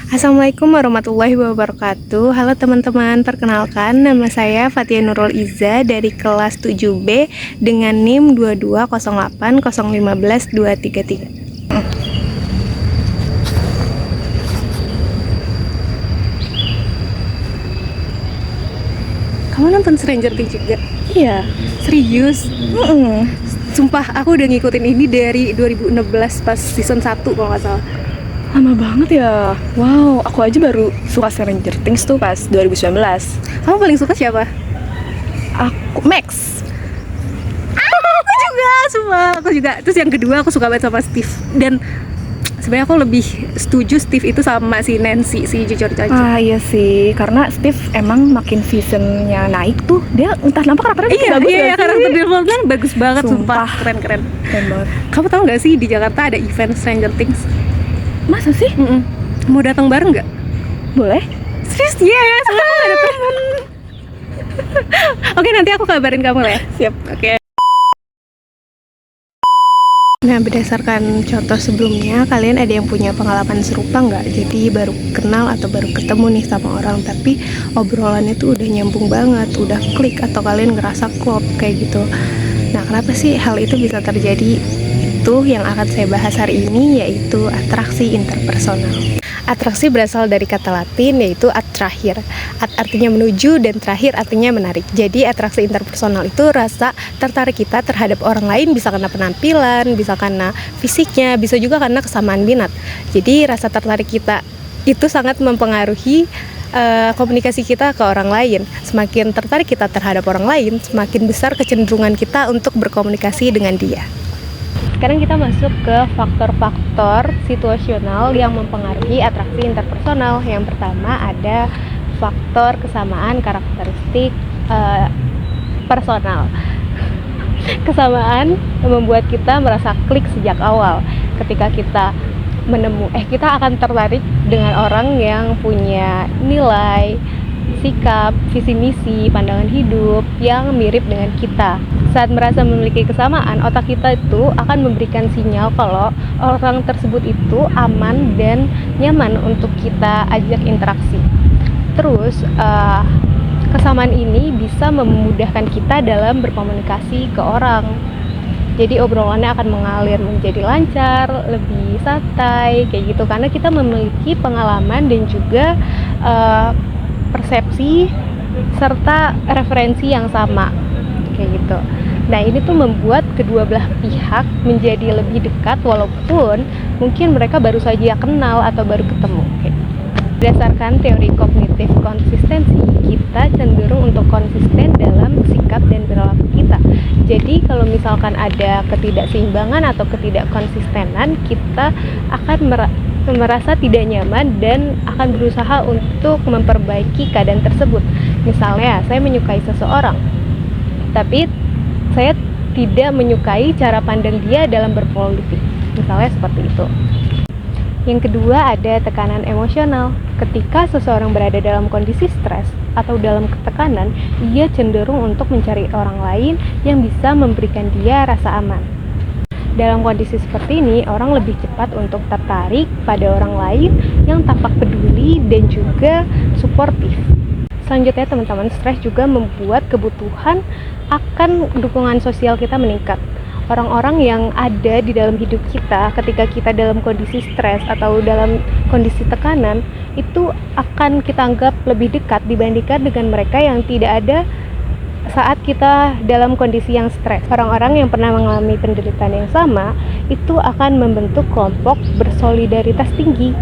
Assalamualaikum warahmatullahi wabarakatuh. Halo teman-teman, perkenalkan nama saya Fatia Nurul Iza dari kelas 7B dengan NIM 22080152233. Kamu nonton Stranger Things juga? Iya. Serius? Sumpah, aku udah ngikutin ini dari 2016 pas season 1 kalau nggak salah. Lama banget ya. Wow, aku aja baru suka Stranger Things tuh pas 2019. Kamu paling suka siapa? Aku Max. Aku juga, sumpah. Aku juga. Terus yang kedua aku suka banget sama Steve. Dan sebenarnya aku lebih setuju Steve itu sama si Nancy, si Jujur-Jujur. Iya sih, karena Steve emang makin seasonnya naik tuh, dia entah kenapa karakternya makin bagus. Iya, karakter development bagus banget, Sumpah. sumpah. Keren banget. Kamu tahu nggak sih di Jakarta ada event Stranger Things? Masa sih? Mau datang bareng nggak? Boleh? Serius? Yes, aku ada temen. Oke, nanti aku kabarin kamu lah ya. Siap. Oke. Nah, berdasarkan contoh sebelumnya, kalian ada yang punya pengalaman serupa nggak? Jadi baru kenal atau baru ketemu nih sama orang, tapi obrolannya tuh udah nyambung banget, udah klik, atau kalian ngerasa klop kayak gitu. Nah, kenapa sih hal itu bisa terjadi? Itu yang akan saya bahas hari ini, yaitu atraksi interpersonal. Atraksi berasal dari kata Latin yaitu attrahir. Artinya menuju dan terakhir artinya menarik. Jadi atraksi interpersonal itu rasa tertarik kita terhadap orang lain, bisa karena penampilan, bisa karena fisiknya, bisa juga karena kesamaan minat. Jadi rasa tertarik kita itu sangat mempengaruhi komunikasi kita ke orang lain. Semakin tertarik kita terhadap orang lain, semakin besar kecenderungan kita untuk berkomunikasi dengan dia. Sekarang kita masuk ke faktor-faktor situasional yang mempengaruhi atraksi interpersonal. Yang pertama ada faktor kesamaan karakteristik personal. Kesamaan membuat kita merasa klik sejak awal. Ketika kita kita akan tertarik dengan orang yang punya nilai, sikap, visi misi, pandangan hidup yang mirip dengan kita. Saat merasa memiliki kesamaan, otak kita itu akan memberikan sinyal kalau orang tersebut itu aman dan nyaman untuk kita ajak interaksi. Terus kesamaan ini bisa memudahkan kita dalam berkomunikasi ke orang. Jadi obrolannya akan mengalir menjadi lancar, lebih santai kayak gitu, karena kita memiliki pengalaman dan juga persepsi serta referensi yang sama kayak gitu. Nah, ini tuh membuat kedua belah pihak menjadi lebih dekat walaupun mungkin mereka baru saja kenal atau baru ketemu kayak gitu. Berdasarkan teori kognitif konsistensi, kita cenderung untuk konsisten dalam sikap dan perilaku kita. Jadi kalau misalkan ada ketidakseimbangan atau ketidakkonsistenan, kita akan merasa tidak nyaman dan akan berusaha untuk memperbaiki keadaan tersebut. Misalnya, saya menyukai seseorang, tapi saya tidak menyukai cara pandang dia dalam berpolitik. Misalnya seperti itu. Yang kedua ada tekanan emosional. Ketika seseorang berada dalam kondisi stres atau dalam ketekanan, ia cenderung untuk mencari orang lain yang bisa memberikan dia rasa aman. Dalam kondisi seperti ini, orang lebih cepat untuk tertarik pada orang lain yang tampak peduli dan juga suportif. Selanjutnya, teman-teman, stres juga membuat kebutuhan akan dukungan sosial kita meningkat. Orang-orang yang ada di dalam hidup kita ketika kita dalam kondisi stres atau dalam kondisi tekanan, itu akan kita anggap lebih dekat dibandingkan dengan mereka yang tidak ada saat kita dalam kondisi yang stres. Orang-orang yang pernah mengalami penderitaan yang sama itu akan membentuk kelompok bersolidaritas tinggi.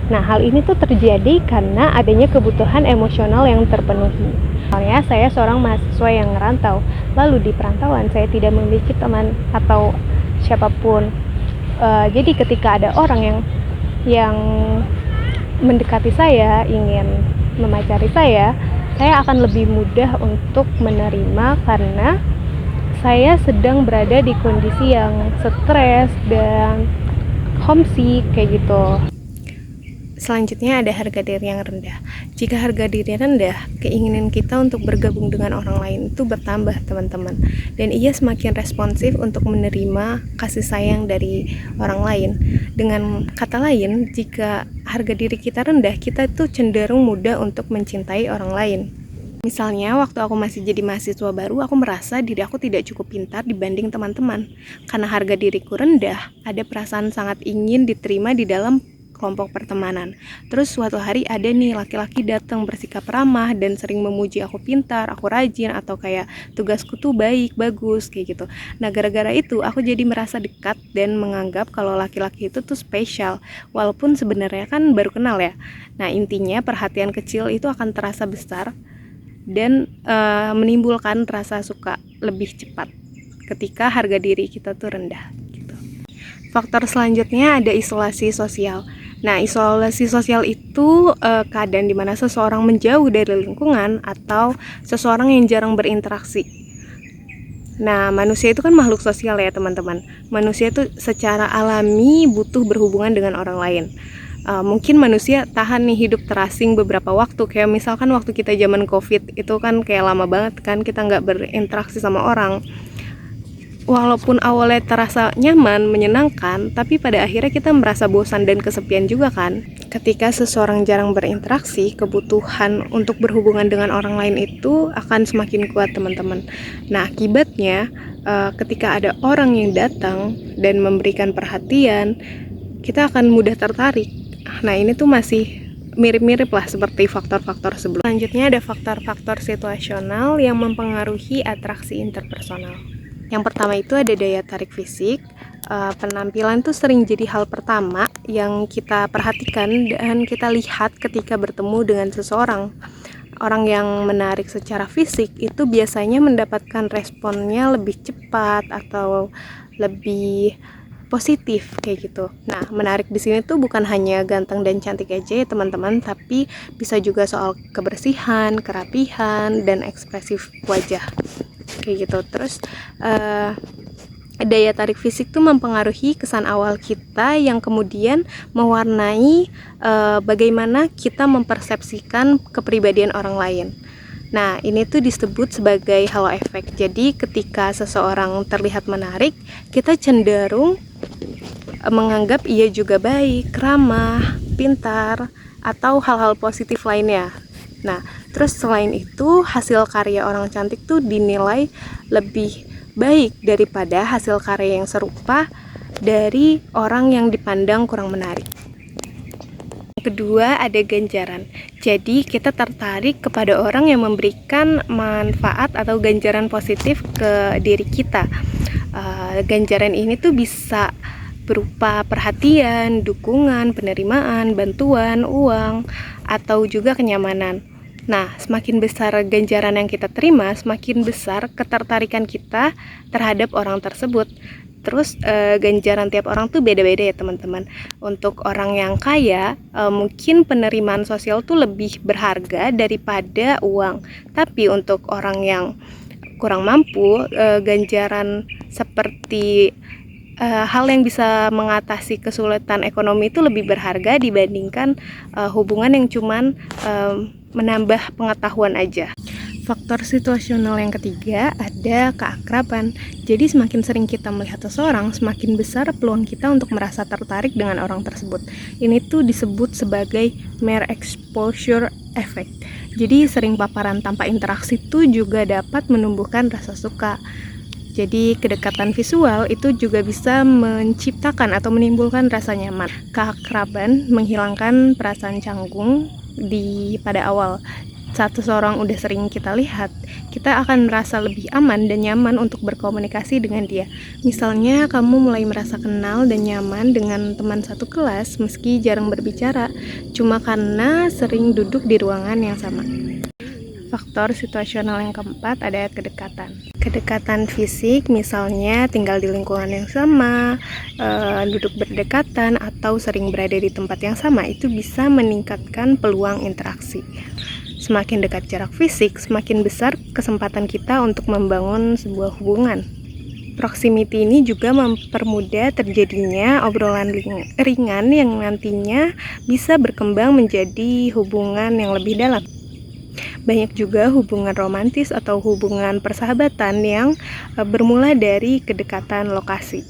Nah, hal ini tuh terjadi karena adanya kebutuhan emosional yang terpenuhi. Misalnya, saya seorang mahasiswa yang ngerantau, lalu di perantauan saya tidak memiliki teman atau siapapun. Jadi ketika ada orang yang mendekati saya, ingin memacari saya akan lebih mudah untuk menerima karena saya sedang berada di kondisi yang stres dan homesick kayak gitu. Selanjutnya ada harga diri yang rendah. Jika harga diri rendah, keinginan kita untuk bergabung dengan orang lain itu bertambah, teman-teman. Dan ia semakin responsif untuk menerima kasih sayang dari orang lain. Dengan kata lain, jika harga diri kita rendah, kita itu cenderung mudah untuk mencintai orang lain. Misalnya, waktu aku masih jadi mahasiswa baru, aku merasa diri aku tidak cukup pintar dibanding teman-teman. Karena harga diriku rendah, ada perasaan sangat ingin diterima di dalam kelompok pertemanan. Terus suatu hari ada nih laki-laki datang bersikap ramah dan sering memuji aku pintar, aku rajin, atau kayak tugasku tuh baik, bagus, kayak gitu. Nah, gara-gara itu aku jadi merasa dekat dan menganggap kalau laki-laki itu tuh spesial, walaupun sebenarnya kan baru kenal ya. Nah, intinya perhatian kecil itu akan terasa besar dan menimbulkan rasa suka lebih cepat ketika harga diri kita tuh rendah gitu. Faktor selanjutnya ada isolasi sosial. Nah, isolasi sosial itu keadaan dimana seseorang menjauh dari lingkungan atau seseorang yang jarang berinteraksi. Nah, manusia itu kan makhluk sosial ya, teman-teman. Manusia itu secara alami butuh berhubungan dengan orang lain. Mungkin manusia tahan nih hidup terasing beberapa waktu, kayak misalkan waktu kita zaman COVID itu kan kayak lama banget kan kita nggak berinteraksi sama orang. Walaupun awalnya terasa nyaman, menyenangkan, tapi pada akhirnya kita merasa bosan dan kesepian juga kan. Ketika seseorang jarang berinteraksi, kebutuhan untuk berhubungan dengan orang lain itu akan semakin kuat, teman-teman. Nah, akibatnya ketika ada orang yang datang dan memberikan perhatian, kita akan mudah tertarik. Nah, ini tuh masih mirip-mirip lah seperti faktor-faktor sebelumnya. Selanjutnya ada faktor-faktor situasional yang mempengaruhi atraksi interpersonal. Yang pertama itu ada daya tarik fisik. Penampilan tuh sering jadi hal pertama yang kita perhatikan dan kita lihat ketika bertemu dengan seseorang. Orang yang menarik secara fisik itu biasanya mendapatkan responnya lebih cepat atau lebih positif kayak gitu. Nah, menarik di sini tuh bukan hanya ganteng dan cantik aja ya, teman-teman, tapi bisa juga soal kebersihan, kerapihan, dan ekspresif wajah kayak gitu. Terus daya tarik fisik tuh mempengaruhi kesan awal kita yang kemudian mewarnai bagaimana kita mempersepsikan kepribadian orang lain. Nah, ini tuh disebut sebagai halo effect. Jadi ketika seseorang terlihat menarik, kita cenderung menganggap ia juga baik, ramah, pintar, atau hal-hal positif lainnya. Nah, terus selain itu, hasil karya orang cantik tuh dinilai lebih baik daripada hasil karya yang serupa dari orang yang dipandang kurang menarik. Kedua, ada ganjaran. Jadi kita tertarik kepada orang yang memberikan manfaat atau ganjaran positif ke diri kita. Ganjaran ini tuh bisa berupa perhatian, dukungan, penerimaan, bantuan, uang, atau juga kenyamanan. Nah, semakin besar ganjaran yang kita terima, semakin besar ketertarikan kita terhadap orang tersebut. Terus ganjaran tiap orang tuh beda-beda ya, teman-teman. Untuk orang yang kaya, mungkin penerimaan sosial tuh lebih berharga daripada uang. Tapi untuk orang yang kurang mampu, ganjaran seperti hal yang bisa mengatasi kesulitan ekonomi itu lebih berharga dibandingkan hubungan yang cuman menambah pengetahuan aja. Faktor situasional yang ketiga ada keakraban. Jadi semakin sering kita melihat seseorang, semakin besar peluang kita untuk merasa tertarik dengan orang tersebut. Ini tuh disebut sebagai mere exposure effect. Jadi sering paparan tanpa interaksi tuh juga dapat menumbuhkan rasa suka. Jadi kedekatan visual itu juga bisa menciptakan atau menimbulkan rasa nyaman. Keakraban menghilangkan perasaan canggung pada awal. Saat seseorang udah sering kita lihat, kita akan merasa lebih aman dan nyaman untuk berkomunikasi dengan dia. Misalnya kamu mulai merasa kenal dan nyaman dengan teman satu kelas meski jarang berbicara, cuma karena sering duduk di ruangan yang sama. Faktor situasional yang keempat ada kedekatan. Kedekatan fisik, misalnya tinggal di lingkungan yang sama, duduk berdekatan, atau sering berada di tempat yang sama, itu bisa meningkatkan peluang interaksi. Semakin dekat jarak fisik, semakin besar kesempatan kita untuk membangun sebuah hubungan. Proximity ini juga mempermudah terjadinya obrolan ringan yang nantinya bisa berkembang menjadi hubungan yang lebih dalam. Banyak juga hubungan romantis atau hubungan persahabatan yang bermula dari kedekatan lokasi.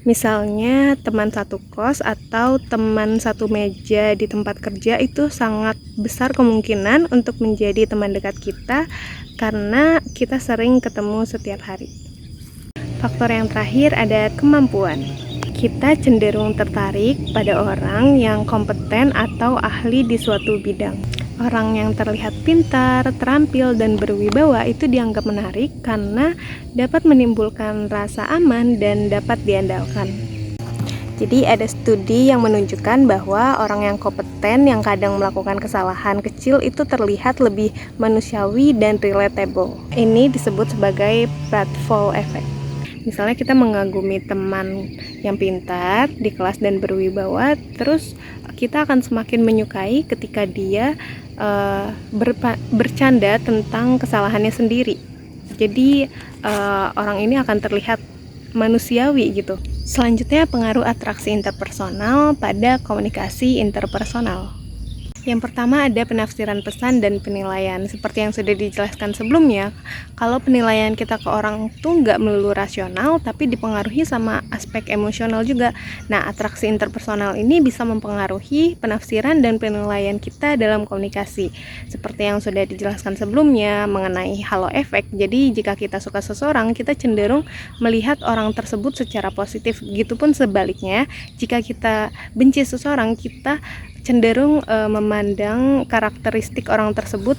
Misalnya teman satu kos atau teman satu meja di tempat kerja itu sangat besar kemungkinan untuk menjadi teman dekat kita karena kita sering ketemu setiap hari. Faktor yang terakhir ada kemampuan. Kita cenderung tertarik pada orang yang kompeten atau ahli di suatu bidang. Orang yang terlihat pintar, terampil, dan berwibawa itu dianggap menarik karena dapat menimbulkan rasa aman dan dapat diandalkan. Jadi ada studi yang menunjukkan bahwa orang yang kompeten yang kadang melakukan kesalahan kecil itu terlihat lebih manusiawi dan relatable. Ini disebut sebagai pratfall effect. Misalnya kita mengagumi teman yang pintar di kelas dan berwibawa, terus kita akan semakin menyukai ketika dia bercanda tentang kesalahannya sendiri. Jadi orang ini akan terlihat manusiawi gitu. Selanjutnya pengaruh atraksi interpersonal pada komunikasi interpersonal. Yang pertama ada penafsiran pesan dan penilaian. Seperti yang sudah dijelaskan sebelumnya, kalau penilaian kita ke orang tuh nggak melulu rasional, tapi dipengaruhi sama aspek emosional juga. Nah, atraksi interpersonal ini bisa mempengaruhi penafsiran dan penilaian kita dalam komunikasi. Seperti yang sudah dijelaskan sebelumnya mengenai halo efek. Jadi, jika kita suka seseorang, kita cenderung melihat orang tersebut secara positif. Begitupun sebaliknya, jika kita benci seseorang, kita cenderung memandang karakteristik orang tersebut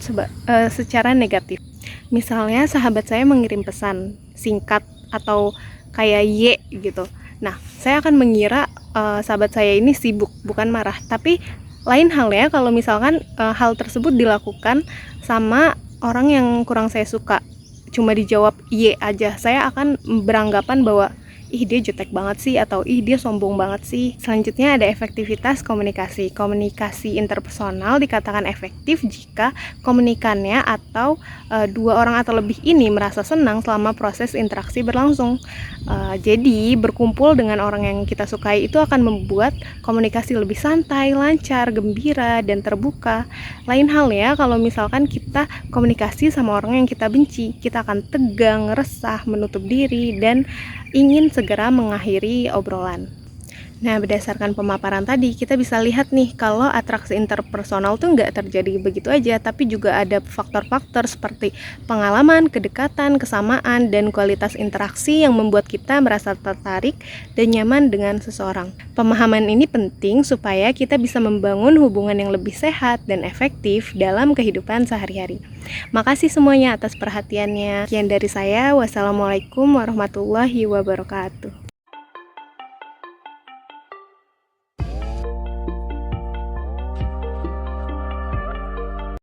secara negatif. Misalnya sahabat saya mengirim pesan singkat atau kayak Y gitu. Nah, saya akan mengira sahabat saya ini sibuk, bukan marah. Tapi lain halnya kalau misalkan hal tersebut dilakukan sama orang yang kurang saya suka, cuma dijawab Y aja, saya akan beranggapan bahwa ih dia jutek banget sih, atau ih dia sombong banget sih. Selanjutnya ada efektivitas komunikasi. Komunikasi interpersonal dikatakan efektif jika komunikannya atau dua orang atau lebih ini merasa senang selama proses interaksi berlangsung. Jadi berkumpul dengan orang yang kita sukai itu akan membuat komunikasi lebih santai, lancar, gembira, dan terbuka. Lain halnya kalau misalkan kita komunikasi sama orang yang kita benci, kita akan tegang, resah, menutup diri, dan ingin segera mengakhiri obrolan. Nah, berdasarkan pemaparan tadi, kita bisa lihat nih kalau atraksi interpersonal tuh nggak terjadi begitu aja, tapi juga ada faktor-faktor seperti pengalaman, kedekatan, kesamaan, dan kualitas interaksi yang membuat kita merasa tertarik dan nyaman dengan seseorang. Pemahaman ini penting supaya kita bisa membangun hubungan yang lebih sehat dan efektif dalam kehidupan sehari-hari. Makasih semuanya atas perhatiannya. Sekian dari saya. Wassalamualaikum warahmatullahi wabarakatuh.